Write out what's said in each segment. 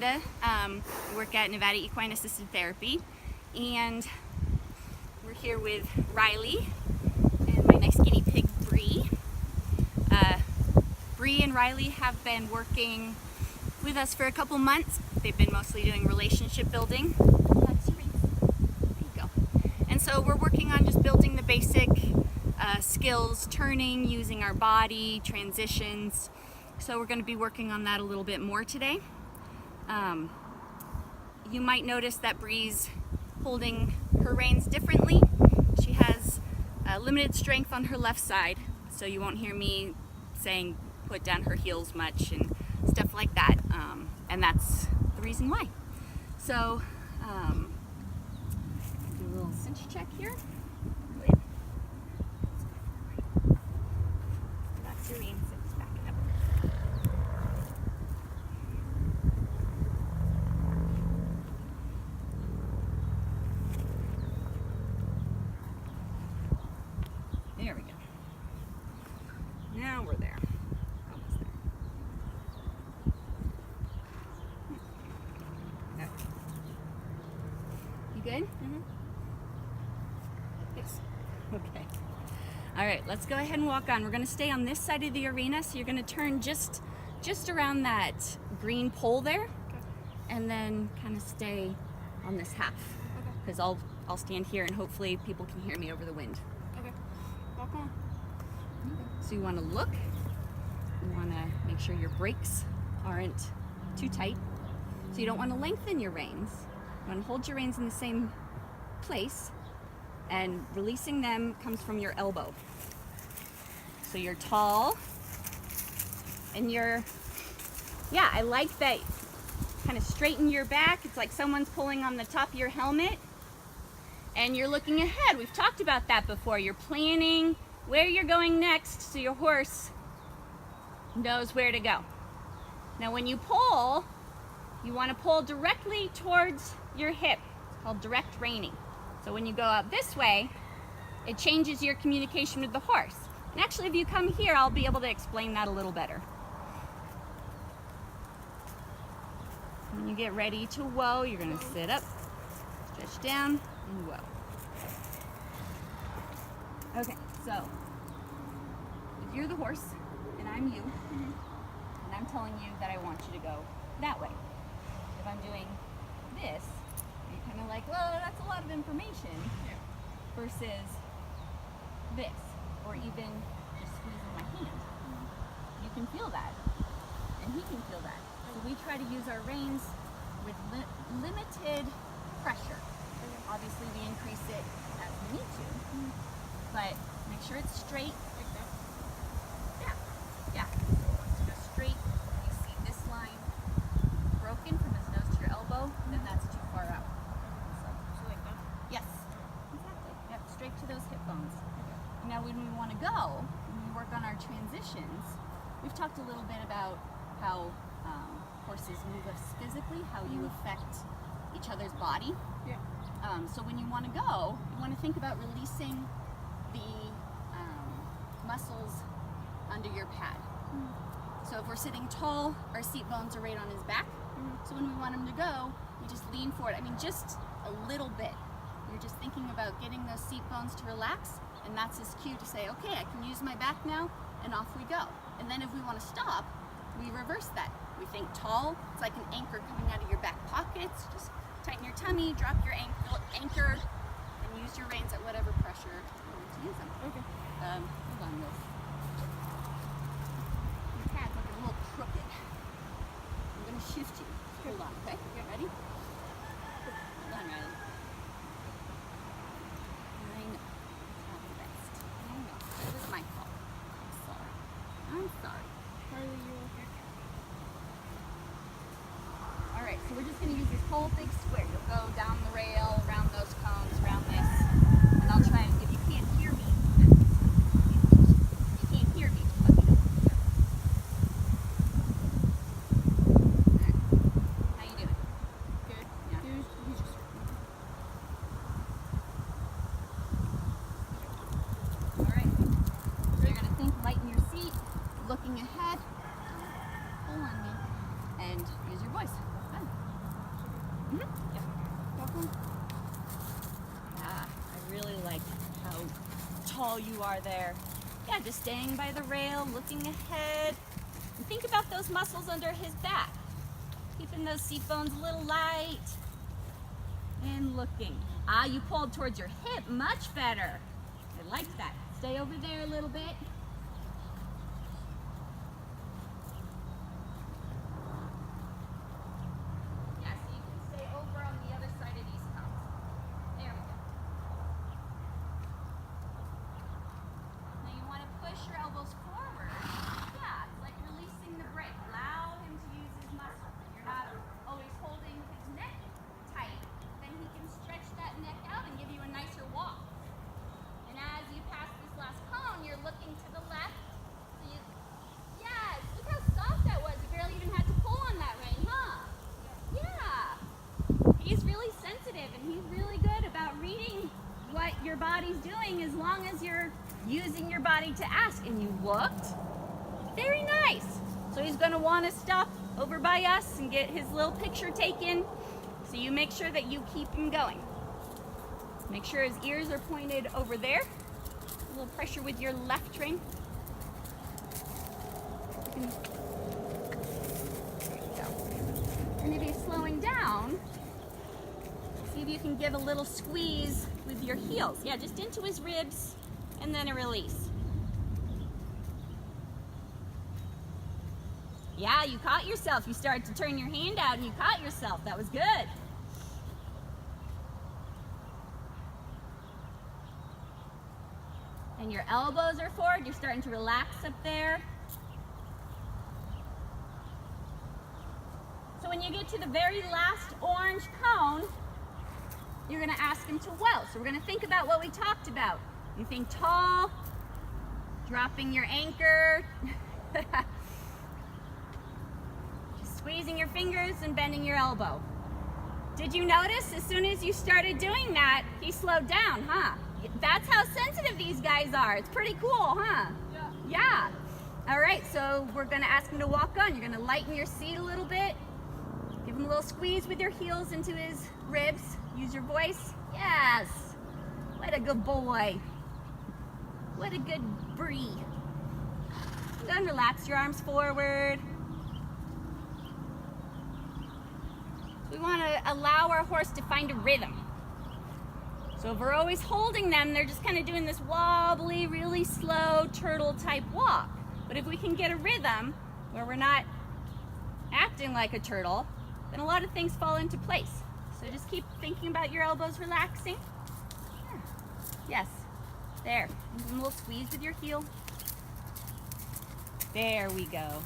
Amanda. I work at Nevada Equine Assisted Therapy, and we're here with Riley and my nice guinea pig, Bree. Bree and Riley have been working with us for a couple months. They've been mostly doing relationship building. That's your reins. There you go. And so we're working on just building the basic skills, turning, using our body, transitions. So we're going to be working on that a little bit more today. You might notice that Bree's holding her reins differently. She has limited strength on her left side, so you won't hear me saying put down her heels much and stuff like that, and that's the reason why. So do a little cinch check here. That's your reins. It's backing up. There we go. Now we're there. Almost there. Okay. You good? Mm-hmm. Yes. Okay. All right, let's go ahead and walk on. We're going to stay on this side of the arena, so you're going to turn just around that green pole there, okay, and then kind of stay on this half, because okay, I'll stand here and hopefully people can hear me over the wind. Okay. Walk on. So you want to look. You want to make sure your brakes aren't too tight. So you don't want to lengthen your reins. You want to hold your reins in the same place, and releasing them comes from your elbow. So you're tall, and yeah, I like that. Kind of straighten your back. It's like someone's pulling on the top of your helmet, and you're looking ahead. We've talked about that before. You're planning where you're going next, so your horse knows where to go. Now when you pull, you want to pull directly towards your hip. It's called direct reining. So when you go out this way, it changes your communication with the horse. And actually, if you come here, I'll be able to explain that a little better. When you get ready to whoa, you're going to sit up, stretch down, and whoa. Okay, so if you're the horse and I'm you, and I'm telling you that I want you to go that way. If I'm doing this, you're kind of like, well, that's a lot of information, yeah, versus this, or even just squeezing my hand. You can feel that, and he can feel that. So we try to use our reins with limited pressure. Obviously, we increase it as we need to, but make sure it's straight. Like that. Yeah, yeah. So go straight. You see this line broken from his nose to your elbow, then that's too far out. So like that? Yes, exactly. Yep, straight to those hip bones. Okay. Now when we want to go, when we work on our transitions, we've talked a little bit about how horses move us physically, how you affect each other's body. Yeah. So when you want to go, you want to think about releasing the muscles under your pad. So if we're sitting tall, our seat bones are right on his back. So when we want him to go, we just lean forward. I mean, just a little bit. You're just thinking about getting those seat bones to relax, and that's his cue to say, okay, I can use my back now, and off we go. And then if we want to stop, we reverse that. We think tall, it's like an anchor coming out of your back pockets. Just tighten your tummy, drop your anchor, and use your reins at whatever pressure you want to use them. Okay. Hold on, Liz. Your pad's looking a little crooked. I'm going to shift you. Hold on, okay? You ready? Hold on, Riley. I know. It's not the best. I know. It was my fault. I'm sorry. I'm sorry. Harley, you okay? Alright, so we're just going to use this whole big square. You'll go down the rail, around those cones, around this, and I'll try and, if you can't hear me, you can't hear me, just let me know. Alright, how you doing? Good. Yeah. He's just... Alright, so you're going to think light in your seat, looking ahead, pull on me, and use your voice. Done. Yep. Walk on. Ah, I really like how tall you are there. Yeah, just staying by the rail, looking ahead. And think about those muscles under his back. Keeping those seat bones a little light. And looking. Ah, you pulled towards your hip. Much better. I like that. Stay over there a little bit. Yeah, so you can stay over on the other side of these cones. There we go. Now you want to push your elbows forward. Yeah, it's like releasing the brake. Allow him to use his muscles. And you're not always holding his neck tight. Then he can stretch that neck out and give you a nicer walk. And as you pass this last cone, you're looking to the left. So you, yes, look how soft that was. You barely even had to pull on that rein, huh? Yeah. He's really sensitive and he's really good about reading what your body's doing as long as you're using your body to ask. And you looked. Very nice. So he's going to want to stop over by us and get his little picture taken. So you make sure that you keep him going. Make sure his ears are pointed over there. A little pressure with your left rein. There you go. And if he's slowing down, see if you can give a little squeeze with your heels. Yeah, just into his ribs and then a release. Yeah, you caught yourself. You started to turn your hand out and you caught yourself. That was good. And your elbows are forward. You're starting to relax up there. So when you get to the very last orange cone, you're going to ask him to welt. So we're going to think about what we talked about. You think tall, dropping your anchor, just squeezing your fingers and bending your elbow. Did you notice as soon as you started doing that, he slowed down, huh? That's how sensitive these guys are. It's pretty cool, huh? Yeah. All right, so we're gonna ask him to walk on. You're gonna lighten your seat a little bit. Give him a little squeeze with your heels into his ribs. Use your voice. Yes. What a good boy. What a good Bree. Then relax your arms forward. We want to allow our horse to find a rhythm. So if we're always holding them, they're just kind of doing this wobbly, really slow turtle type walk. But if we can get a rhythm where we're not acting like a turtle, then a lot of things fall into place. So just keep thinking about your elbows relaxing. Yeah. Yes, there. And a little squeeze with your heel. There we go.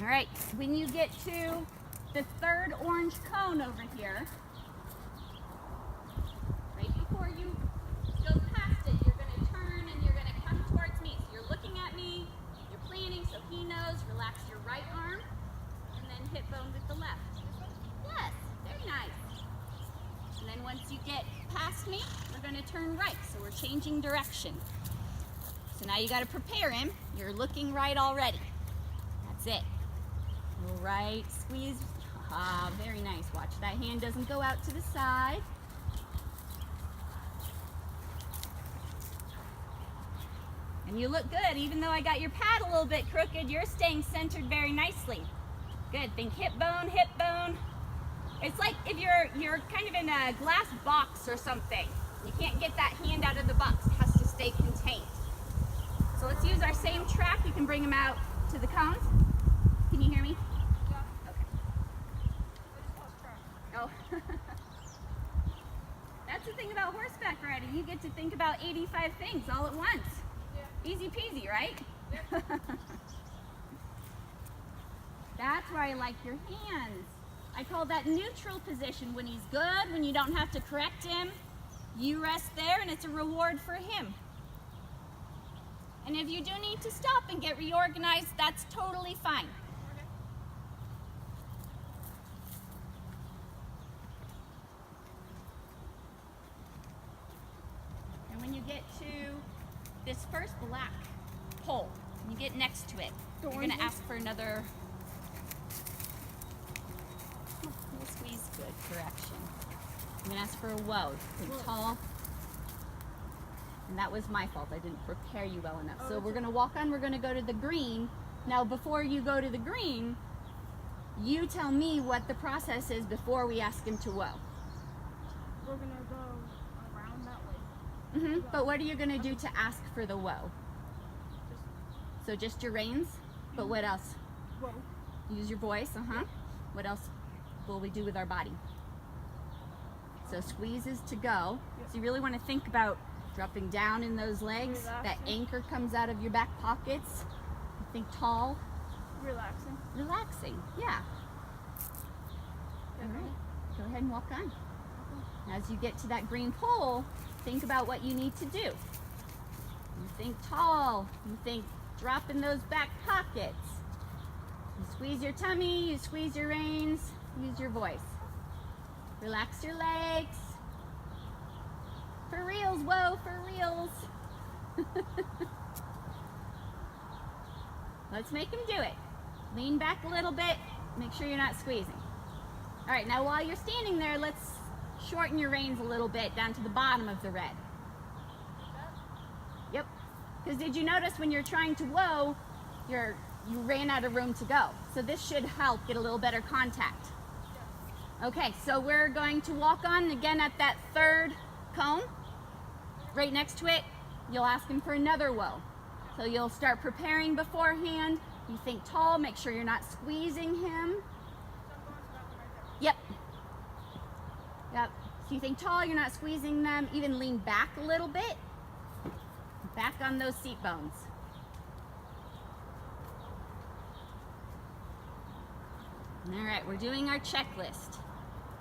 All right, when you get to the third orange cone over here, right before you go past it, you're gonna turn and you're gonna come towards me. So you're looking at me, you're planning so he knows, relax your right arm, and then hip bone with the left. Yes, very nice. And then once you get past me, we're gonna turn right, so we're changing direction. So now you gotta prepare him. You're looking right already. That's it. Right, squeeze. Ah, very nice. Watch that hand doesn't go out to the side. And you look good. Even though I got your pad a little bit crooked, you're staying centered very nicely. Good. Think hip bone, hip bone. It's like if you're kind of in a glass box or something. You can't get that hand out of the box. It has to stay contained. So let's use our same track. You can bring them out to the cones. Can you hear me? Oh. That's the thing about horseback riding. You get to think about 85 things all at once. Yeah. Easy peasy, right? Yeah. That's where I like your hands. I call that neutral position. When he's good, when you don't have to correct him, you rest there and it's a reward for him. And if you do need to stop and get reorganized, that's totally fine. this first black pole, when you get next to it, The you're gonna orange one? ask for another. Little squeeze, good correction. I'm gonna ask for a whoa. Think Whoa. tall. And that was my fault. I didn't prepare you well enough. Oh, So it's we're okay. gonna walk on. We're gonna go to the green. Now, before you go to the green, you tell me what the process is before we ask him to whoa. We're gonna go around that way. But what are you gonna do to ask for the whoa? So just your reins. But what else? Whoa. Use your voice. What else will we do with our body? So squeeze is to go. So you really want to think about dropping down in those legs. That Relaxing. anchor comes out of your back pockets. You think tall, Relaxing. relaxing. Yeah. All right. Go ahead and walk on. As you get to that green pole, think about what you need to do. You think tall. You think drop in those back pockets. You squeeze your tummy. You squeeze your reins. Use your voice. Relax your legs. For reals, whoa, for reals. Let's make him do it. Lean back a little bit. Make sure you're not squeezing. All right, now while you're standing there, let's shorten your reins a little bit down to the bottom of the red. Yep. Because did you notice when you're trying to whoa, you ran out of room to go. So this should help get a little better contact. Okay, so we're going to walk on again at that third cone. Right next to it, you'll ask him for another whoa. So you'll start preparing beforehand. You think tall, make sure you're not squeezing him. Yep. Yep. So you think tall, you're not squeezing them. Even lean back a little bit. Back on those seat bones. All right, we're doing our checklist.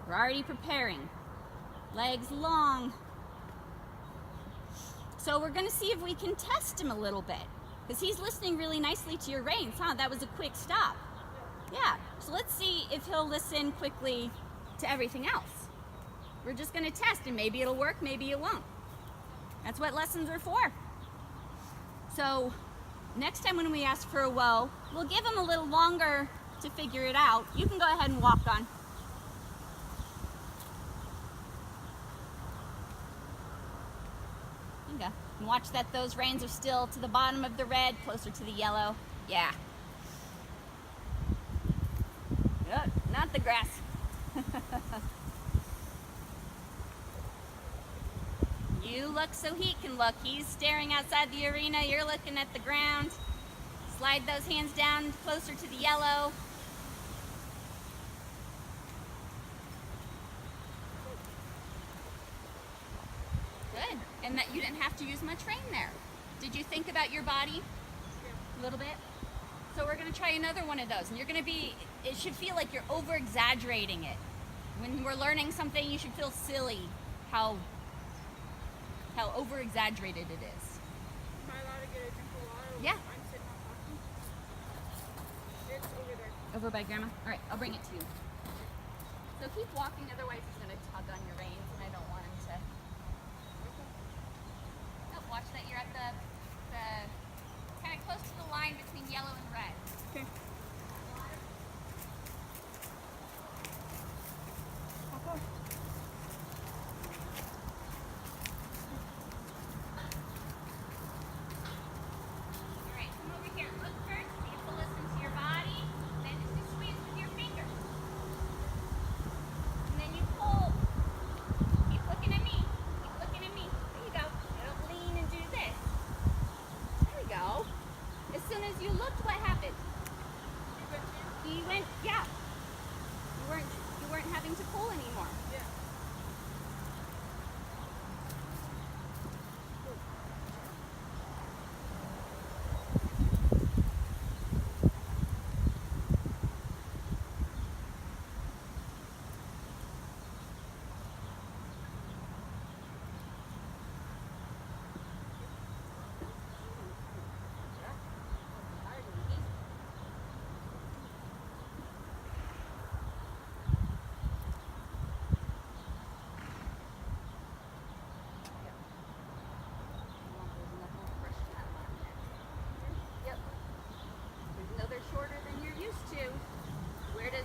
We're already preparing. Legs long. So we're gonna see if we can test him a little bit, because he's listening really nicely to your reins, huh? That was a quick stop. Yeah, so let's see if he'll listen quickly to everything else. We're just gonna test, and maybe it'll work, maybe it won't. That's what lessons are for. So next time when we ask for a whoa, we'll give him a little longer to figure it out. You can go ahead and walk on. There you go. And watch that those reins are still to the bottom of the red, closer to the yellow. Yeah. Oh, not the grass. You look so he can look. He's staring outside the arena. You're looking at the ground. Slide those hands down closer to the yellow. Good. And that you didn't have to use much rein there. Did you think about your body a little bit? So we're going to try another one of those. And you're going to be, it should feel like you're over-exaggerating it. When we're learning something, you should feel silly how over-exaggerated it is. Am I allowed to get a drink of water? Yeah. I'm sitting on talking. It's over there. Over by Grandma? All right, I'll bring it to you. So keep walking, otherwise he's going to tug on your reins, and I don't want him to. No, watch that you're at the kind of close to the line between yellow and red. Okay. Walk on. All right, come over here. Look first, see if he'll listen to your body. Then just squeeze with your fingers. And then you pull. Keep looking at me. Keep looking at me. There you go. Now don't lean and do this. There we go. As soon as you looked, what happened?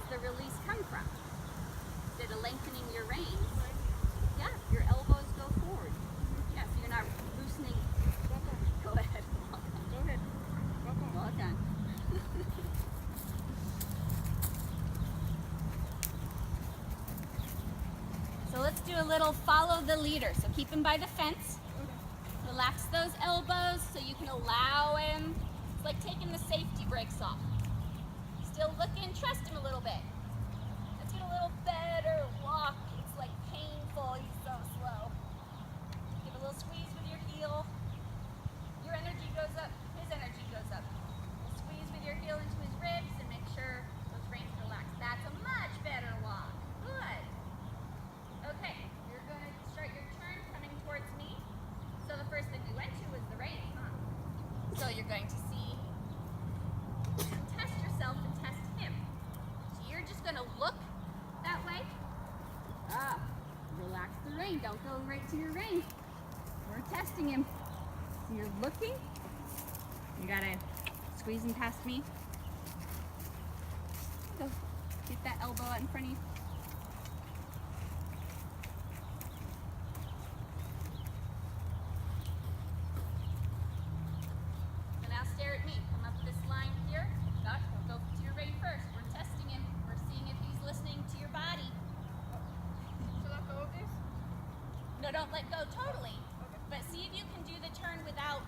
the release come from? Instead of lengthening your reins, yeah, your elbows go forward. Yeah, so you're not loosening. Go ahead. Go ahead. Well done. So let's do a little follow the leader. So keep him by the fence. Relax those elbows so you can allow him. It's like taking the safety brakes off. Still looking, trust him a little bit. Let's get a little better walk. It's like painful, he's so slow. Give a little squeeze with your heel. Your energy goes up, his energy goes up. Squeeze with your heel into his ribs and make sure those reins relax. That's a much better walk. Good. Okay, you're going to start your turn coming towards me. So the first thing we went to was the reins, huh? So you're going to see, test yourself and test him. So you're just going to look that way. Relax the rein. Don't go right to your rein. We're testing him. So you're looking. You got to squeeze him past me. Go. Get that elbow out in front of you. So now stare at me. Come up this line here. Doc, go to your rein first. We're testing him. We're seeing if he's listening to your body. So let go of this? No, don't let go totally. Okay. But see if you can do the turn without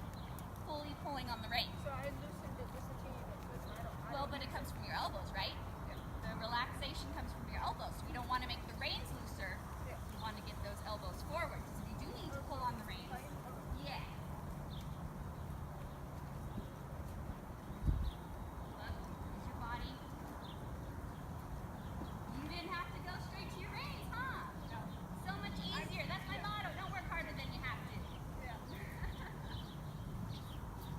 fully pulling on the rein. So I loosened it just a teeny bit. Listen, I Well, don't but it comes from your elbows, right? Yeah. The relaxation comes from your elbows. We don't want to make the reins looser. Yeah. We want to get those elbows forward. Because if you do need to pull on the reins, yeah. Look, use your body. You didn't have to go straight to your reins, huh? No. So much easier. That's my motto. Don't work harder than you have to. Yeah.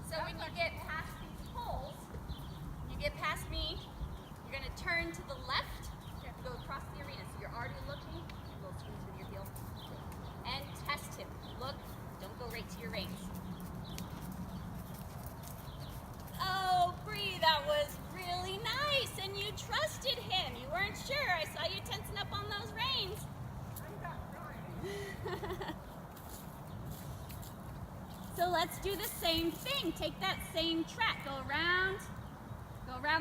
So when you get past these poles, you get past me, you're going to turn to the left and go across the arena. So you're already looking, a little squeeze with your heel, and test him. Look, don't go right to your reins. Oh, Bree, that was really nice, and you trusted him. You weren't sure. I saw you tensing up on those reins. I'm not trying. So let's do the same thing. Take that same track. Go around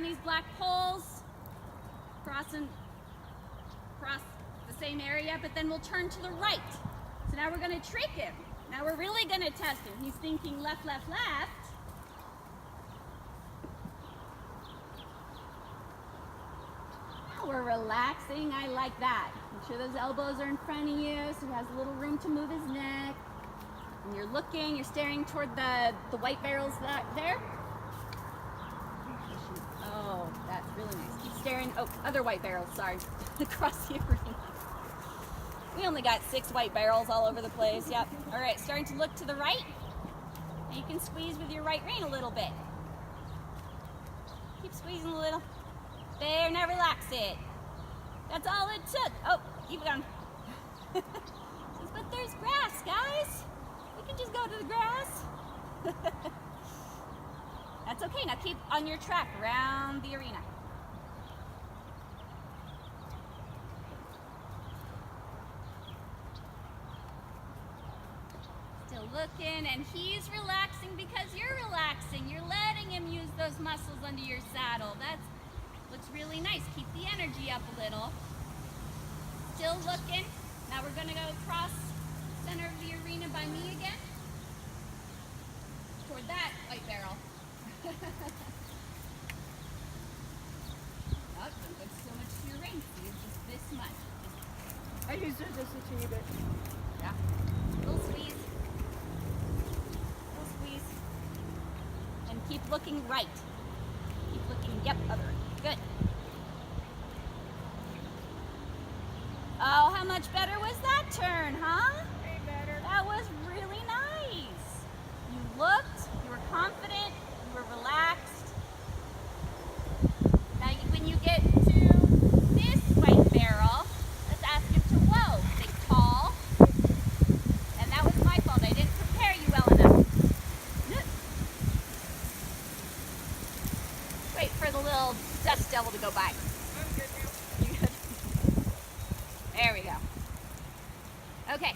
these black poles, cross the same area, but then we'll turn to the right. So now we're going to trick him. Now we're really going to test him. He's thinking left, left, left. Now we're relaxing. I like that. Make sure those elbows are in front of you so he has a little room to move his neck. And you're looking, you're staring toward the white barrels there. Oh, that's really nice. Keep staring. Oh, other white barrels, sorry. Across the arena. We only got 6 white barrels all over the place. Yep. All right, starting to look to the right. And you can squeeze with your right rein a little bit. Keep squeezing a little. There, now relax it. That's all it took. Oh, keep going. But there's grass, guys. We can just go to the grass. That's okay. Now keep on your track around the arena. Still looking, and he's relaxing because you're relaxing. You're letting him use those muscles under your saddle. That looks really nice. Keep the energy up a little. Still looking. Now we're going to go across the center of the arena by me again. Toward that white barrel. Oh, don't go so much to your reins. Use just this much. I used it just a teeny bit. Yeah. Little squeeze. Little squeeze. And keep looking right. Keep looking, yep, other. Good. Oh, how much better was that turn, huh? Way better. That was really nice. You looked, you were confident, you were relaxed. Now, when you get to this white barrel, let's ask him to whoa, think tall. And that was my fault. I didn't prepare you well enough. Wait for the little dust devil to go by. I'm good now. Okay,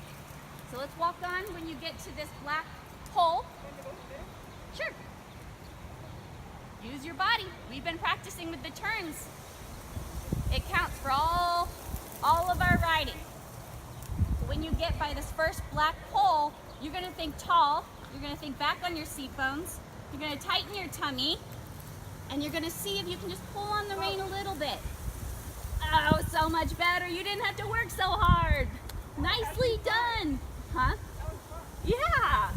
so let's walk on when you get to this black pole. Sure. Use your body. We've been practicing with the turns. It counts for all of our riding. So when you get by this first black pole, you're gonna think tall. You're gonna think back on your seat bones. You're gonna tighten your tummy, and you're gonna see if you can just pull on the rein a little bit. Oh, so much better. You didn't have to work so hard. Nicely done. Huh? Yeah.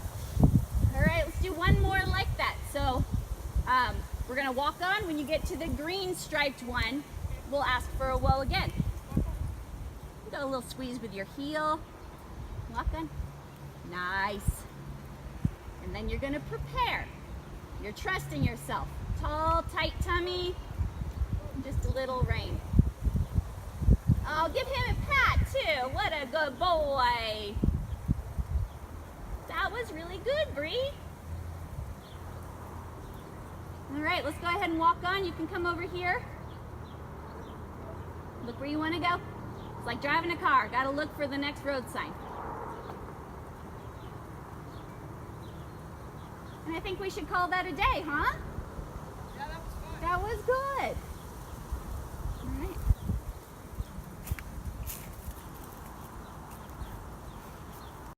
All right, let's do one more like that. So we're gonna walk on. When you get to the green striped one, we'll ask for a whoa again. Go a little squeeze with your heel. Walk on. Nice. And then you're gonna prepare. You're trusting yourself. Tall, tight tummy, just a little rein. Oh, give him a pat too. What a good boy. That was really good, Bree. All right, let's go ahead and walk on. You can come over here. Look where you want to go. It's like driving a car. Got to look for the next road sign. And I think we should call that a day, huh? Yeah, that was fun. That was good.